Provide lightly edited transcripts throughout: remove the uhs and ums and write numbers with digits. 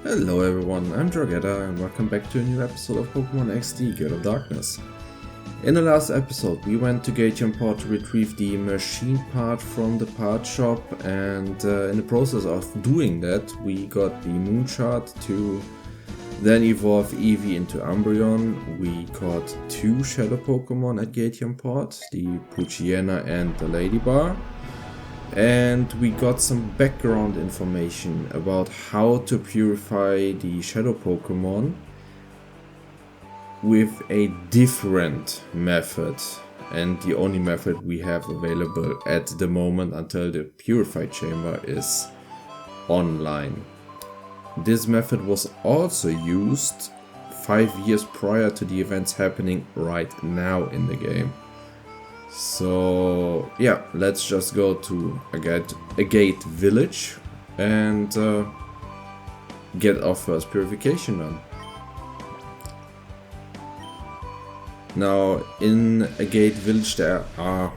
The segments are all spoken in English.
Hello everyone, I'm Dragetta and welcome back to a new episode of Pokémon XD, Gale of Darkness. In the last episode we went to Agate Village to retrieve the machine part from the part shop, and in the process of doing that we got the Moonshot to then evolve Eevee into Umbreon. We caught two Shadow Pokémon at Agate Village, the Poochyena and the Ladybar. And we got some background information about how to purify the Shadow Pokémon with a different method, and the only method we have available at the moment until the Purify chamber is online. This method was also used 5 years prior to the events happening right now in the game. So yeah, let's just go to Agate Village and get our first purification done. Now in Agate Village there are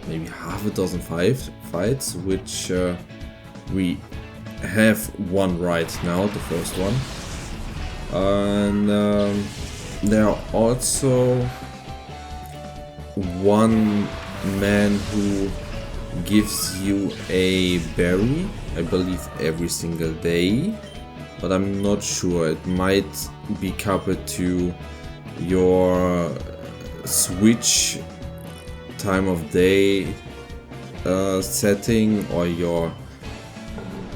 maybe half a dozen fights, which we have one right now, the first one. And there are also one man who gives you a berry, I believe every single day, but I'm not sure. It might be coupled to your Switch time of day setting or your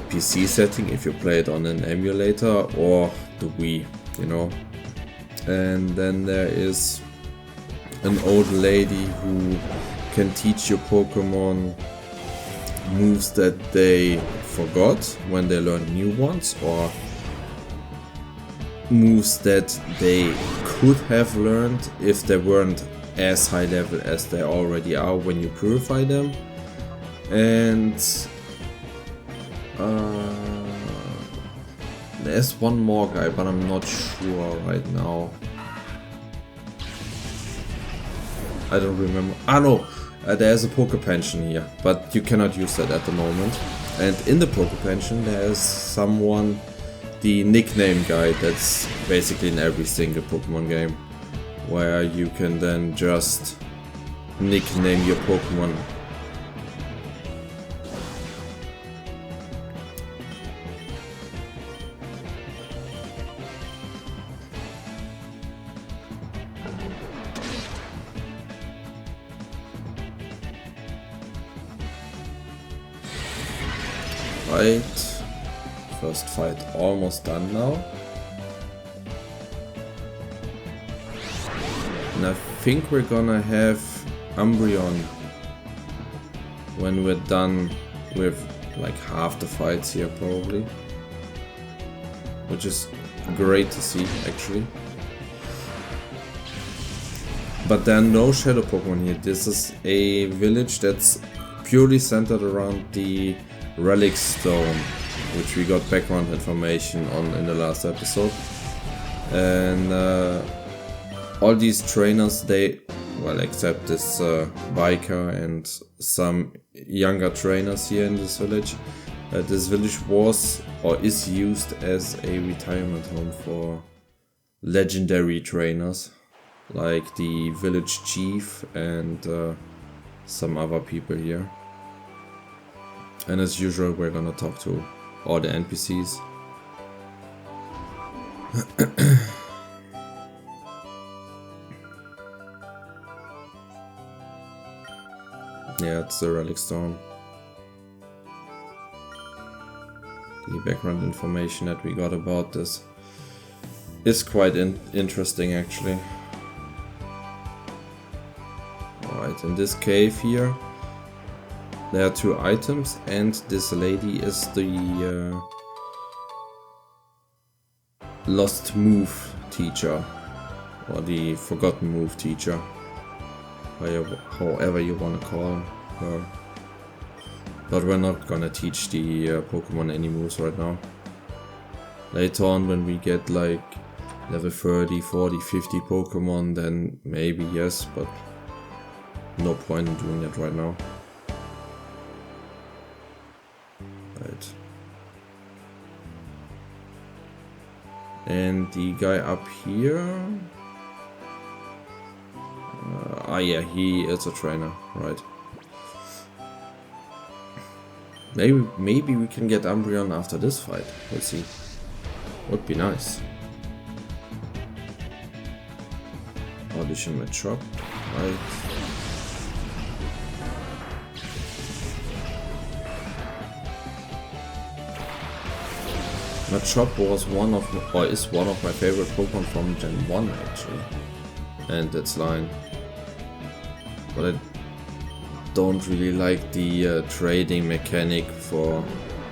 PC setting if you play it on an emulator, or the Wii, you know. And then there is an old lady who can teach your Pokemon moves that they forgot when they learn new ones, or moves that they could have learned if they weren't as high level as they already are when you purify them. And there's one more guy, but I'm not sure right now. I don't remember. No, there's a Poke Pension here, but you cannot use that at the moment. And in the Poke Pension there's someone, the nickname guy, that's basically in every single Pokemon game, where you can then just nickname your Pokemon. First fight almost done now. And I think we're gonna have Umbreon when we're done with like half the fights here probably. Which is great to see actually. But there are no Shadow Pokemon here. This is a village that's purely centered around the Relic Stone, which we got background information on in the last episode. And all these trainers, they, well, except this biker and some younger trainers here in this village, this village was or is used as a retirement home for legendary trainers like the village chief and some other people here. And as usual, we're gonna talk to all the NPCs. Yeah, it's the Relic Stone. The background information that we got about this is quite interesting actually. Alright, in this cave here there are two items, and this lady is the lost move teacher, or the forgotten move teacher, however you want to call her. But we're not gonna teach the Pokemon any moves right now. Later on when we get like level 30, 40, 50 Pokemon, then maybe yes, but no point in doing that right now. Right. And the guy up here... yeah, he is a trainer, right. Maybe we can get Umbreon after this fight. Let's see. Would be nice. Audition with Chop, right. Machop was is one of my favorite Pokemon from Gen 1 actually. And its line. But I don't really like the trading mechanic for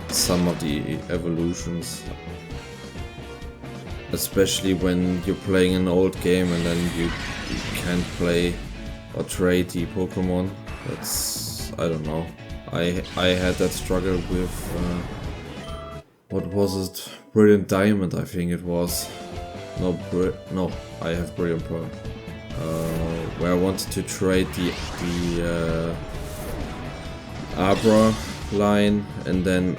some of the evolutions. Especially when you're playing an old game and then you can't play or trade the Pokemon. That's... I don't know. I had that struggle with... what was it? Brilliant Diamond, I think it was. No, I have Brilliant Pearl. Where I wanted to trade the Abra line, and then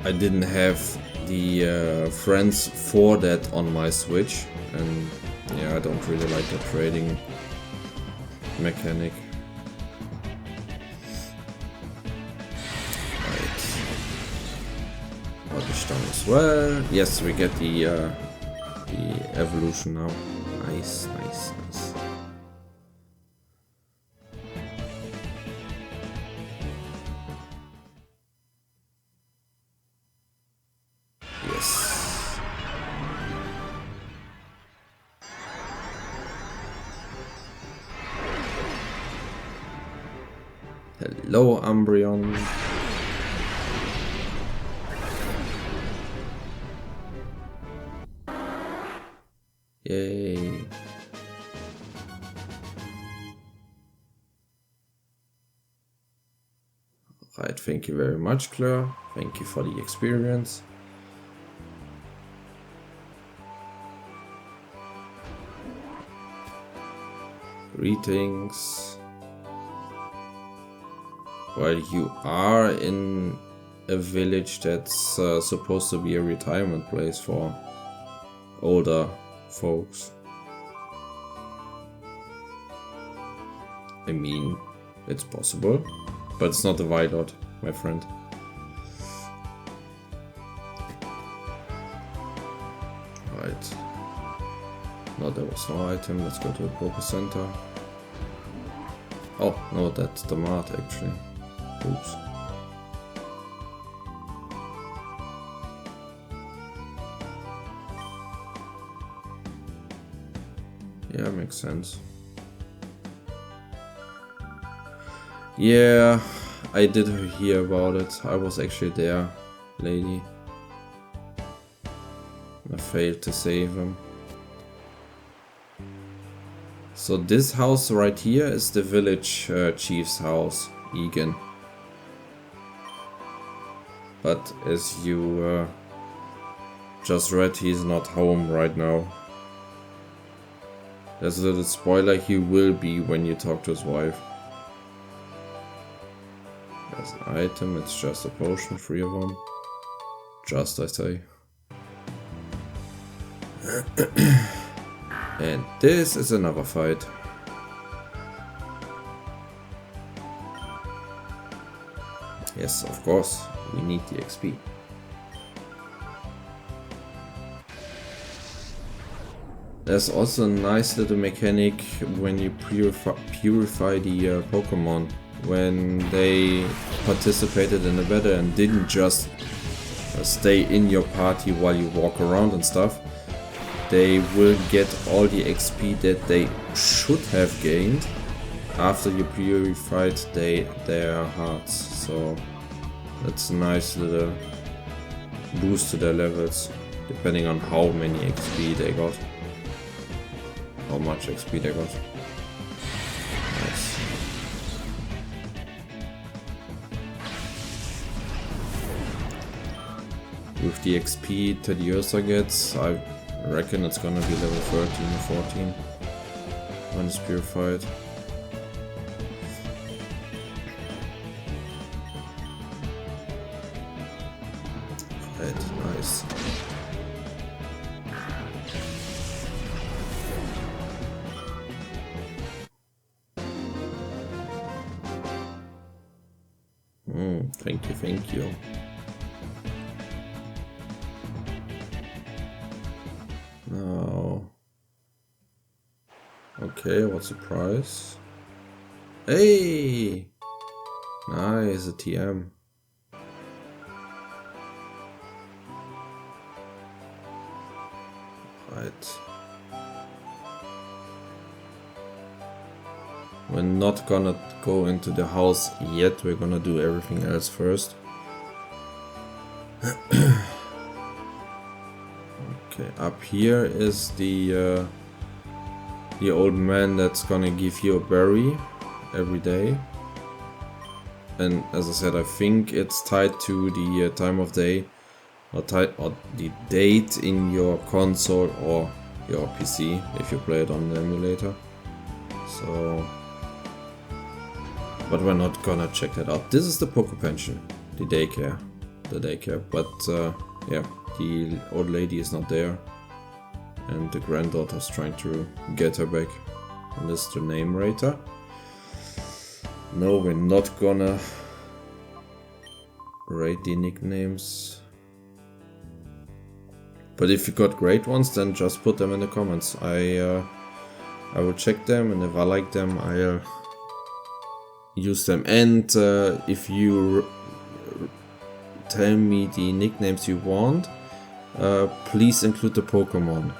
I didn't have the friends for that on my Switch, and yeah, I don't really like the trading mechanic. Done as well. Yes, we get the evolution now. Nice, nice, nice. Yes. Hello, Umbreon. Yay. Right, thank you very much, Claire. Thank you for the experience. Greetings. Well, you are in a village that's supposed to be a retirement place for older folks. I mean, it's possible, but it's not a Violet, my friend. Right. No, there was no item. Let's go to the Poké Center. Oh, no, that's the mart actually. Oops. Yeah, makes sense. Yeah, I did hear about it. I was actually there, lady. I failed to save him. So this house right here is the village chief's house, Eagun. But as you just read, he's not home right now. There's a little spoiler, he will be when you talk to his wife. There's an item, it's just a potion, 3 of them. Just, I say. And this is another fight. Yes, of course, we need the XP. There's also a nice little mechanic when you purify the Pokemon. When they participated in the battle and didn't just stay in your party while you walk around and stuff, they will get all the XP that they should have gained after you purified their hearts. So that's a nice little boost to their levels, depending on how many XP they got. How much XP they got. Nice. With the XP Tediosa gets, I reckon it's gonna be level 13 or 14 when it's purified. Right, nice. Thank you, thank you. Now... Okay, what's the price? Hey! Nice, a TM. Right. We're not gonna go into the house yet, we're gonna do everything else first. Okay, up here is the old man that's gonna give you a berry every day. And as I said, I think it's tied to the time of day or the date in your console or your PC if you play it on the emulator. So, but we're not gonna check that out. This is the Poke Pension, the daycare. But yeah, the old lady is not there, and the granddaughter's trying to get her back. And this is the name rater. No, we're not gonna rate the nicknames. But if you got great ones, then just put them in the comments. I will check them, and if I like them, I'll use them. And if you tell me the nicknames you want, please include the Pokemon.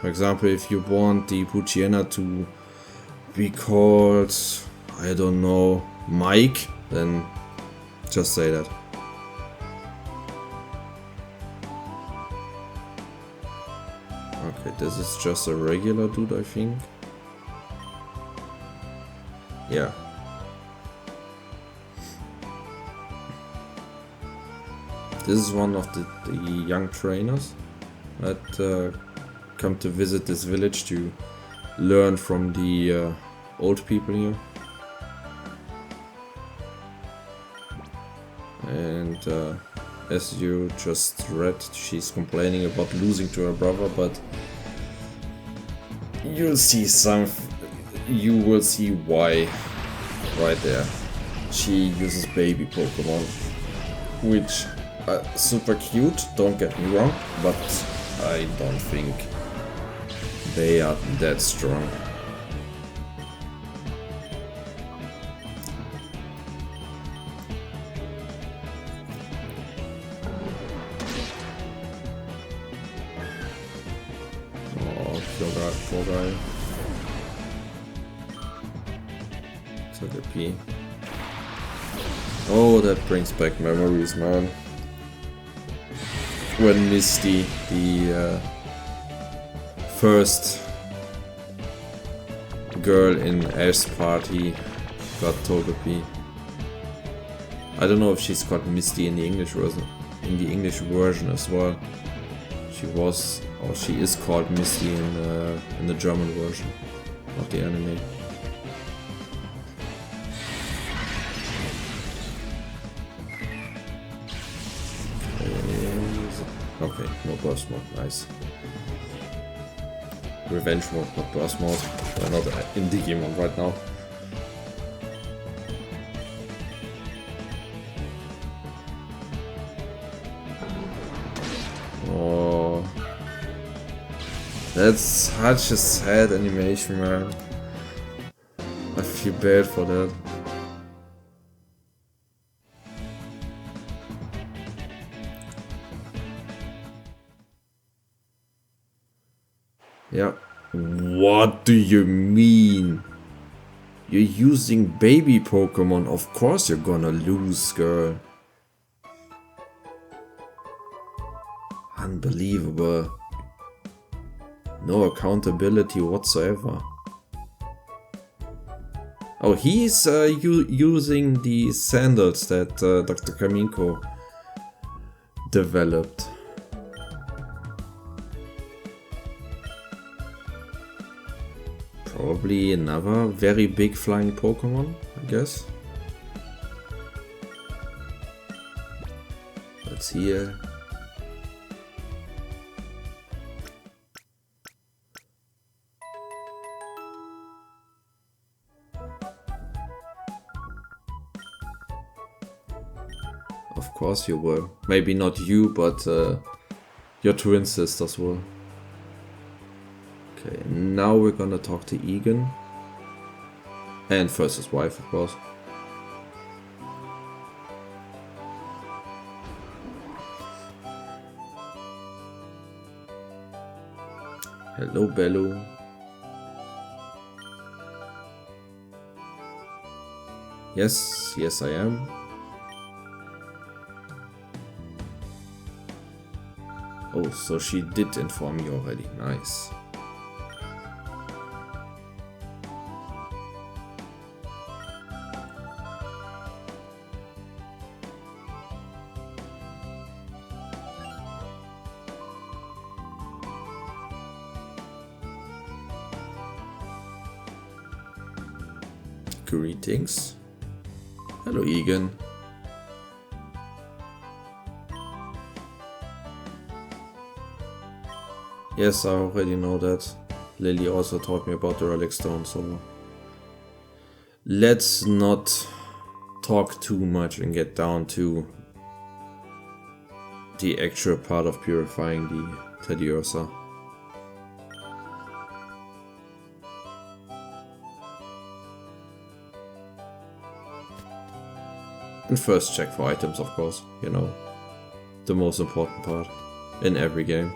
For example, if you want the Poochyena to be called, I don't know, Mike, then just say that. Okay, this is just a regular dude, I think. Yeah. This is one of the young trainers that come to visit this village to learn from the old people here. And as you just read, she's complaining about losing to her brother, but you will see why right there. She uses baby Pokemon, which are super cute, don't get me wrong, but I don't think they are that strong. Poor guy. So the P. Oh, that brings back memories, man. When Misty, the first girl in Ash's party, got Togepi. I don't know if she's called Misty in the English version as well. She was, or she is called Misty in the German version of the anime. Okay, no burst mode, nice. Revenge mode, not burst mode. We're not in Digimon right now. Oh, that's such a sad animation, man. I feel bad for that. Yeah. What do you mean? You're using baby Pokemon, of course you're gonna lose, girl. Unbelievable. No accountability whatsoever. Oh, he's using the sandals that Dr. Kaminko developed. Probably another very big flying Pokemon, I guess. Let's see. Of course you will. Maybe not you, but your twin sisters will. Okay, now we're gonna talk to Eagun. And first his wife, of course. Hello, Bello. Yes, I am. Oh, so she did inform me already. Nice. Greetings. Hello, Eagun. Yes, I already know that. Lily also taught me about the relic stone, so let's not talk too much and get down to the actual part of purifying the Teddiursa. And first check for items, of course, you know, the most important part in every game.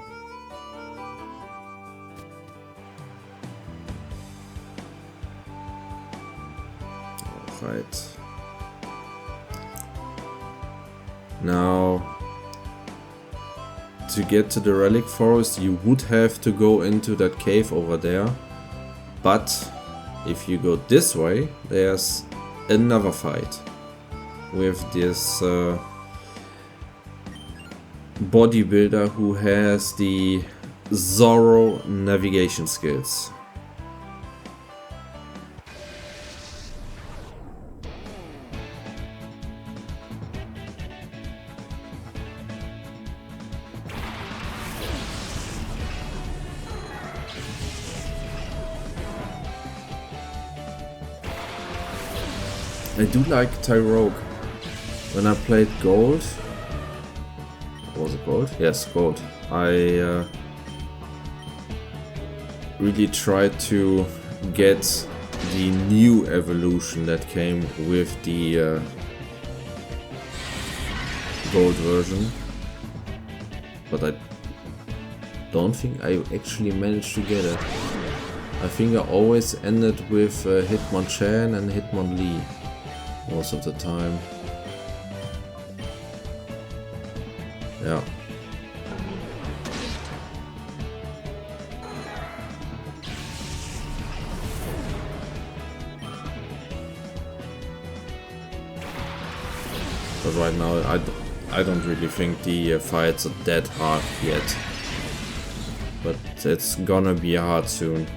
Alright. Now, to get to the relic forest, you would have to go into that cave over there, but if you go this way, there's another fight with this bodybuilder who has the Zorro navigation skills. I do like Tyrogue. When I played Gold, was it Gold? Yes, Gold. I really tried to get the new evolution that came with the Gold version, but I don't think I actually managed to get it. I think I always ended with Hitmonchan and Hitmonlee most of the time. Yeah. But right now I don't really think the fights are that hard yet. But it's gonna be hard soon.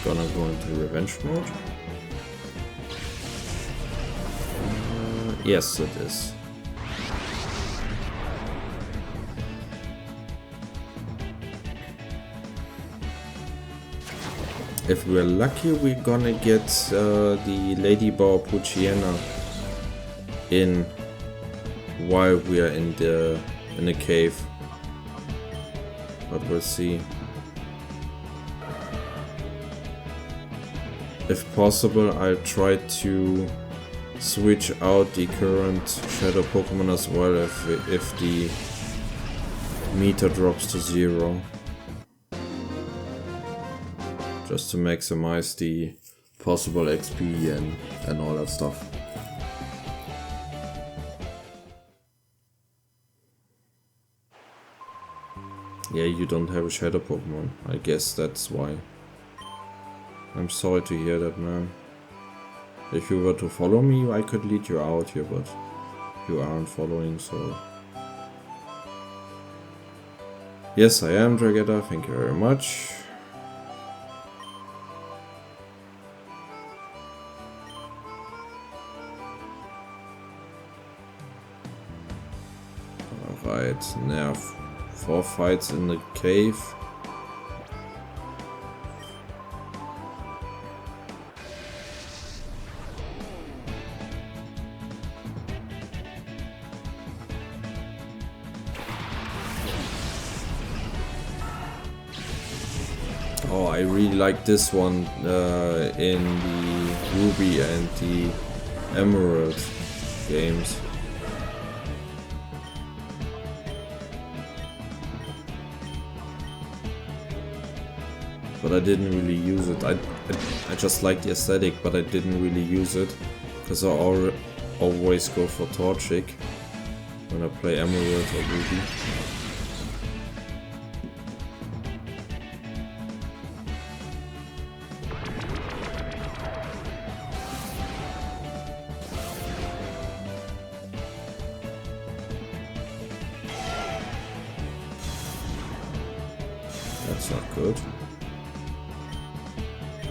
Gonna go into revenge mode. Yes, it is. If we're lucky, we're gonna get the Lady Boar Puchiena in while we are in the cave. But we'll see. If possible, I'll try to switch out the current Shadow Pokémon as well if the meter drops to 0. Just to maximize the possible XP and all that stuff. Yeah, you don't have a Shadow Pokémon. I guess that's why. I'm sorry to hear that, man. If you were to follow me, I could lead you out here, but you aren't following, so... Yes, I am, Dragetta, thank you very much. Right, now 4 fights in the cave. Oh, I really like this one in the Ruby and the Emerald games. But I didn't really use it. I just like the aesthetic, but I didn't really use it because I always go for Torchic when I play Emerald or Ruby. That's not good.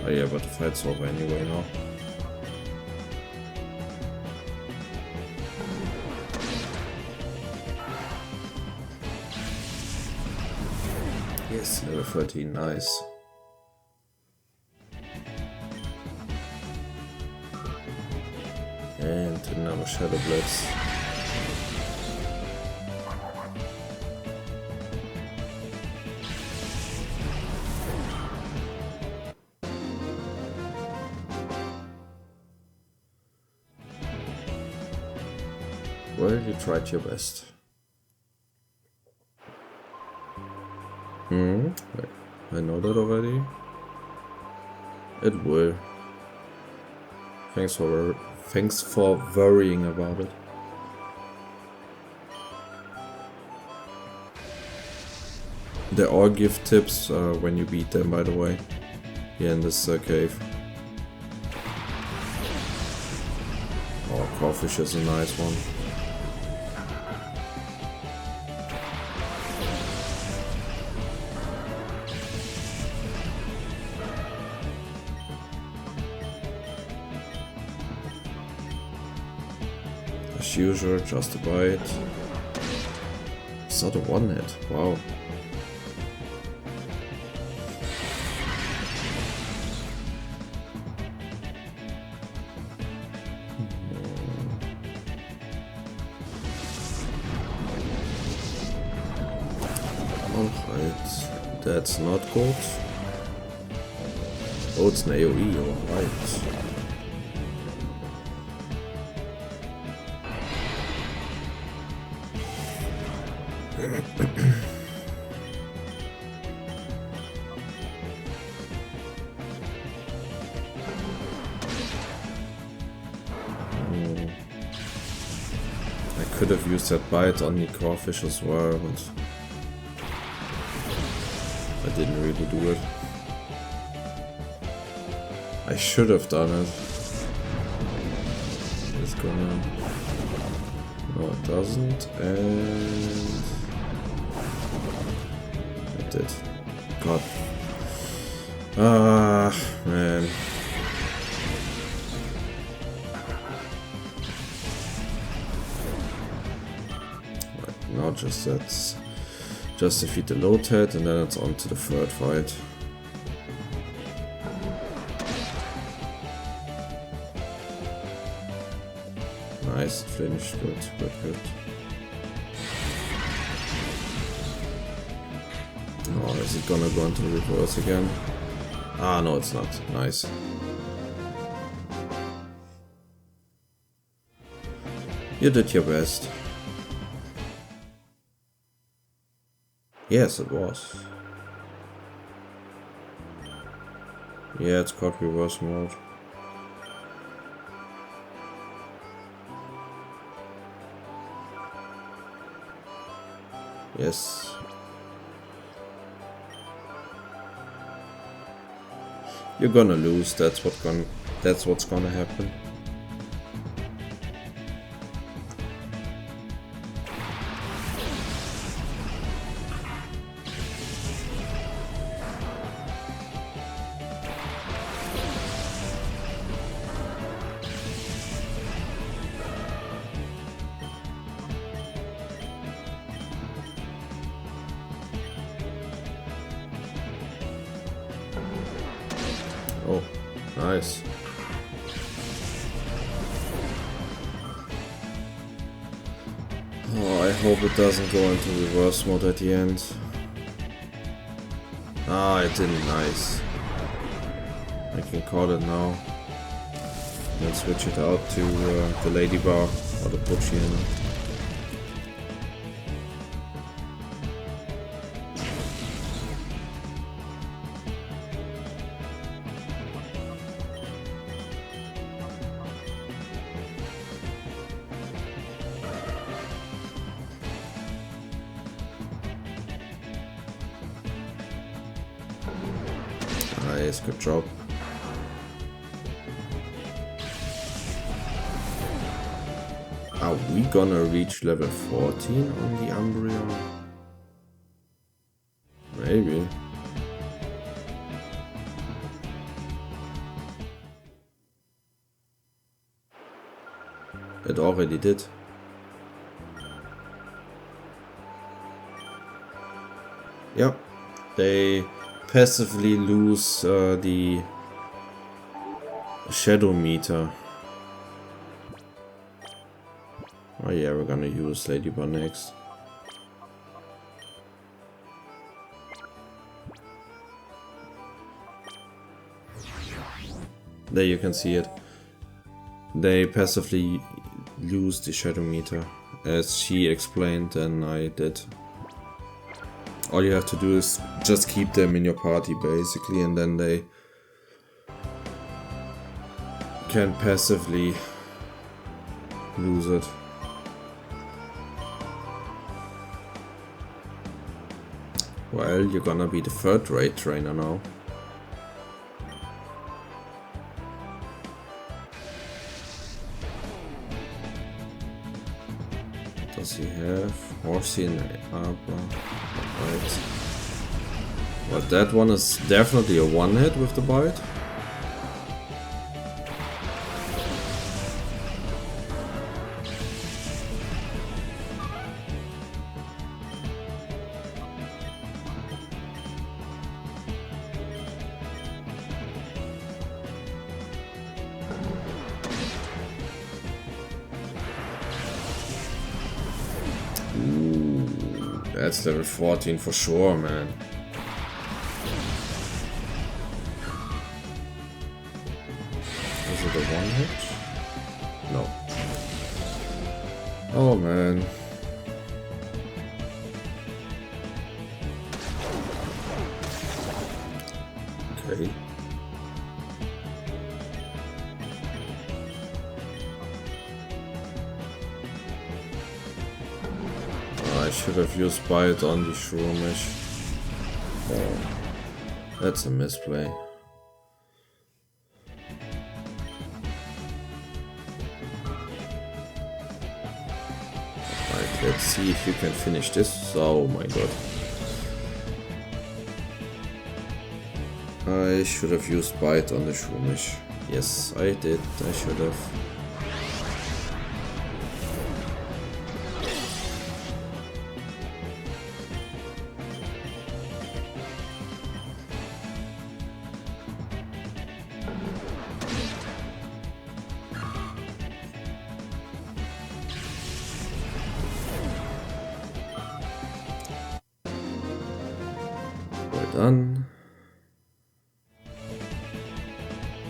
Oh yeah, but the fight's over anyway now. Yes, level 13, nice. And another Shadow Blitz. Well, you tried your best. I know that already. It will. Thanks for worrying about it. They all give tips when you beat them, by the way, here in this cave. Oh, Crawfish is a nice one. As usual, just a bite. It's not a one hit, wow. Alright, that's not good. Oh, it's an AoE, alright. I could have used that bite on the Crawfish as well, but I didn't really do it. I should have done it. It's gonna... No, it doesn't, and... It did. God. Ah, man. Right, now just defeat the low head and then it's on to the third fight. Nice, finished, good. Oh, is it gonna go into the reverse again? Ah, no, it's not. Nice. You did your best. Yes, it was. Yeah, it's called reverse mode. Yes. You're gonna lose, that's what's gonna happen. nice. Oh, I hope it doesn't go into reverse mode at the end. Ah, it didn't. Nice. I can call it now. Then switch it out to the Lady Bar or the Pokémon. Nice, good job. Are we gonna reach level 14 on the Umbreon? Maybe. It already did. Yep, they passively lose the shadow meter. Oh yeah, we're gonna use Ladybug next. There you can see it. They passively lose the shadow meter, as she explained and I did. All you have to do is just keep them in your party basically, and then they can passively lose it. Well, you're gonna be the third raid trainer now. What does he have? Horsey and Arbor. Right. Well, that one is definitely a one-hit with the bite. That's level 14 for sure, man. Is it a one hit? No. Oh man. Okay. I should have used Bite on the Shroomish. Oh, that's a misplay. Alright, let's see if you can finish this. Oh my god. I should have used Bite on the Shroomish. Yes, I did. I should have. Done.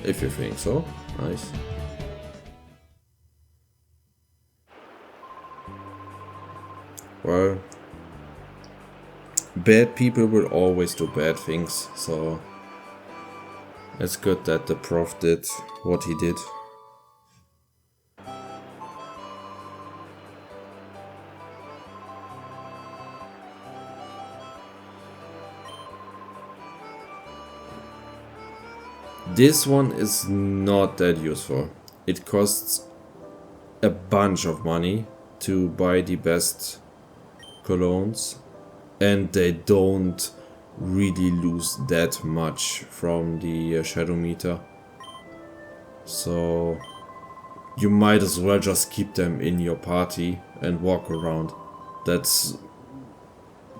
If you think so. Nice. Well, bad people will always do bad things, so it's good that the prof did what he did. This one is not that useful. It costs a bunch of money to buy the best colognes, and they don't really lose that much from the shadow meter. So you might as well just keep them in your party and walk around. That's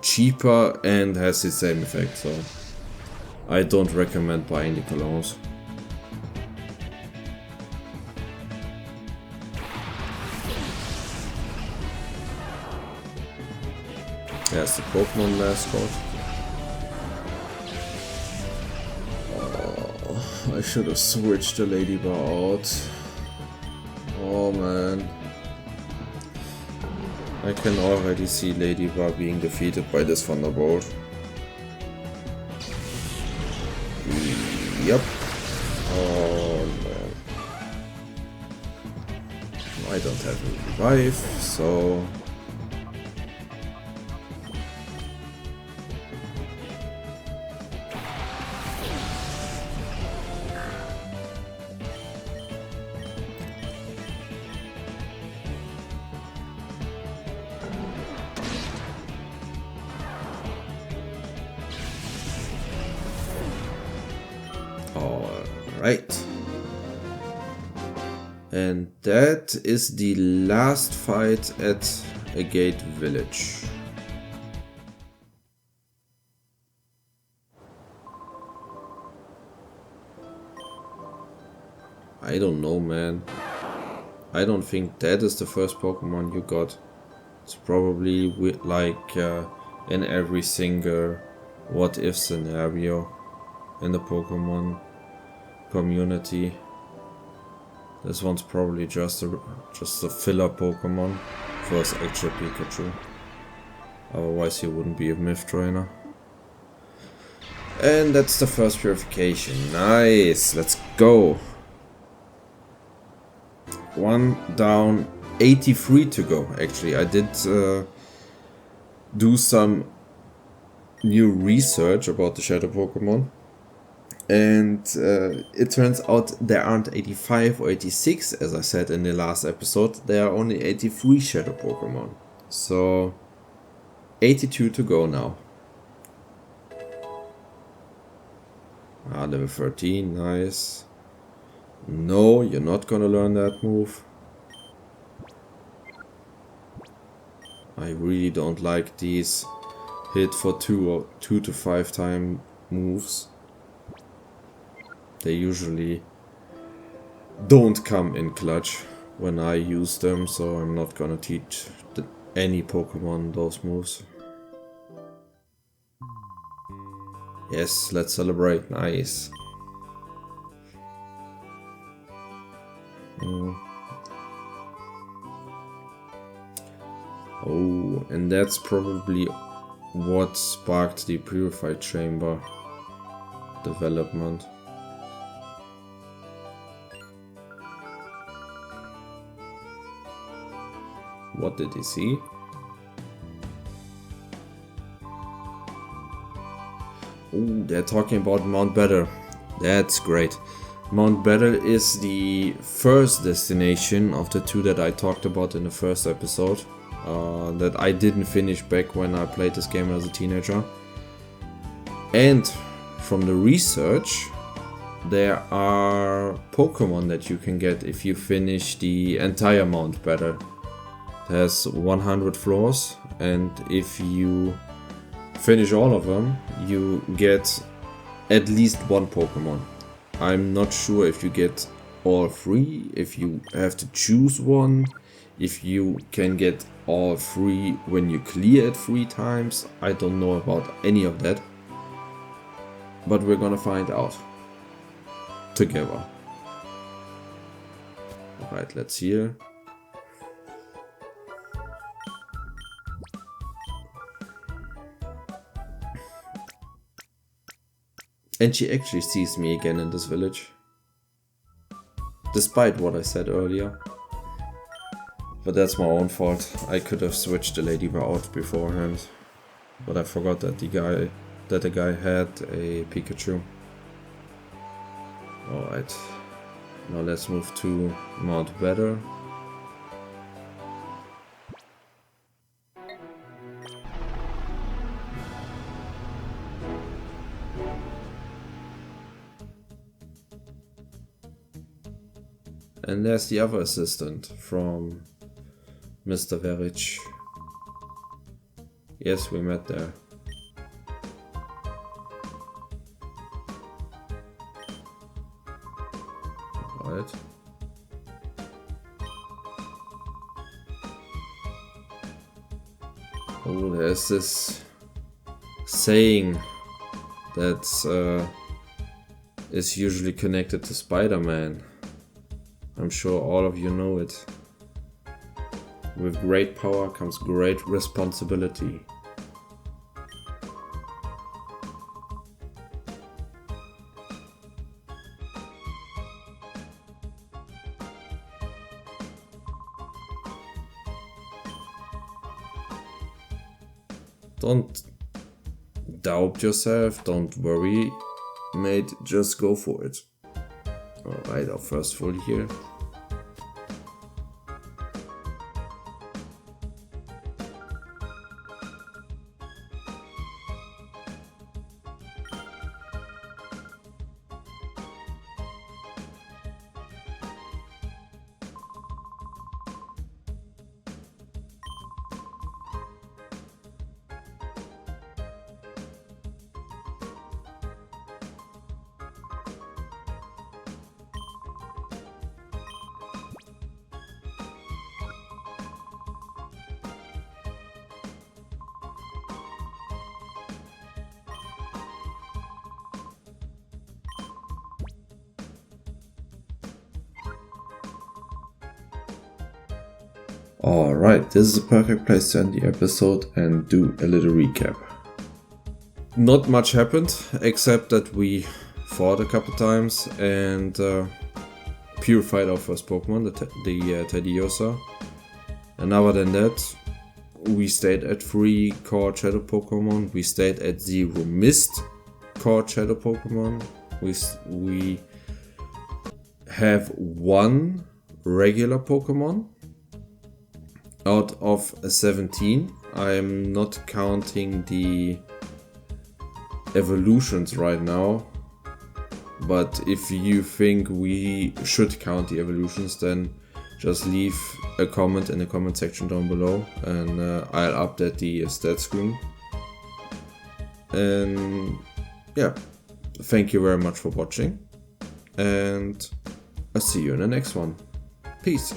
cheaper and has the same effect, so I don't recommend buying the colognes. There's the Pokemon mascot. Oh, I should have switched the Ladybug out. Oh man. I can already see Ladybug being defeated by this Thunderbolt. Yep. Oh man. I don't have a revive, so... Alright. And that is the last fight at Agate Village. I don't know, man. I don't think that is the first Pokemon you got. It's probably like in every single what if scenario in the Pokemon community. This one's probably just a filler Pokemon for his actual Pikachu. Otherwise he wouldn't be a myth trainer. And that's the first purification. Nice, let's go. 1 down, 83 to go. Actually, I did do some new research about the Shadow Pokémon. And it turns out there aren't 85 or 86, as I said in the last episode. There are only 83 Shadow Pokémon. So 82 to go now. Ah, level 13, nice. No, you're not gonna learn that move. I really don't like these hit for 2 to 5 time moves. They usually don't come in clutch when I use them, so I'm not gonna teach any Pokemon those moves. Yes, let's celebrate, nice. Oh, and that's probably what sparked the Purify chamber development. What did he see? Oh, they're talking about Mount Battle. That's great. Mount Battle is the first destination of the 2 that I talked about in the first episode. That I didn't finish back when I played this game as a teenager. And from the research, there are Pokemon that you can get if you finish the entire Mount Battle. It has 100 floors, and if you finish all of them, you get at least 1 Pokemon. I'm not sure if you get all 3, if you have to choose one, if you can get all 3 when you clear it 3 times. I don't know about any of that. But we're gonna find out together. Alright, let's heal. And she actually sees me again in this village. Despite what I said earlier. But that's my own fault. I could have switched the Ladybug out beforehand. But I forgot that the guy had a Pikachu. Alright. Now let's move to Mount Battle. And there's the other assistant from Mr. Verich. Yes, we met there. Alright. Oh, there's this saying that is usually connected to Spider-Man. I'm sure all of you know it. With great power comes great responsibility. Don't doubt yourself, don't worry, mate, just go for it. Alright, our first full here. Alright, this is a perfect place to end the episode and do a little recap. Not much happened, except that we fought a couple times and purified our first Pokemon, the Teddiursa. And other than that, we stayed at 3 core Shadow Pokemon, we stayed at 0 missed core Shadow Pokemon, we have 1 regular Pokemon out of 17. I am not counting the evolutions right now, but if you think we should count the evolutions, then just leave a comment in the comment section down below and I'll update the stat screen. And yeah, thank you very much for watching and I'll see you in the next one. Peace.